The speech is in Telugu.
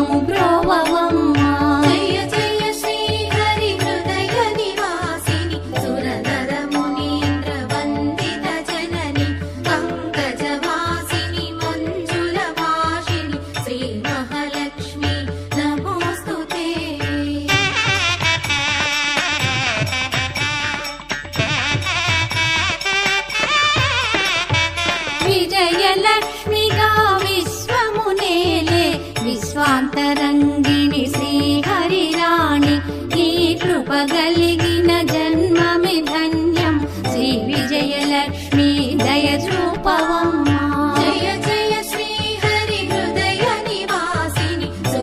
మము బ్రోవవమ్మ. జయ జయ శ్రీ హరి హృదయ నివాసిని సురనర మునీంద్ర వందిత జనని పంకజవాసిని మంజుల భాషిణి శ్రీ మహాలక్ష్మి నమోస్తుతే. విజయలక్ష్మిగా విశ్వమునేలే విశ్వాంతరంగిణి శ్రీహరిరాణి ఈ కృప కలిగిన జన్మమి ధన్యం శ్రీ విజయలక్ష్మి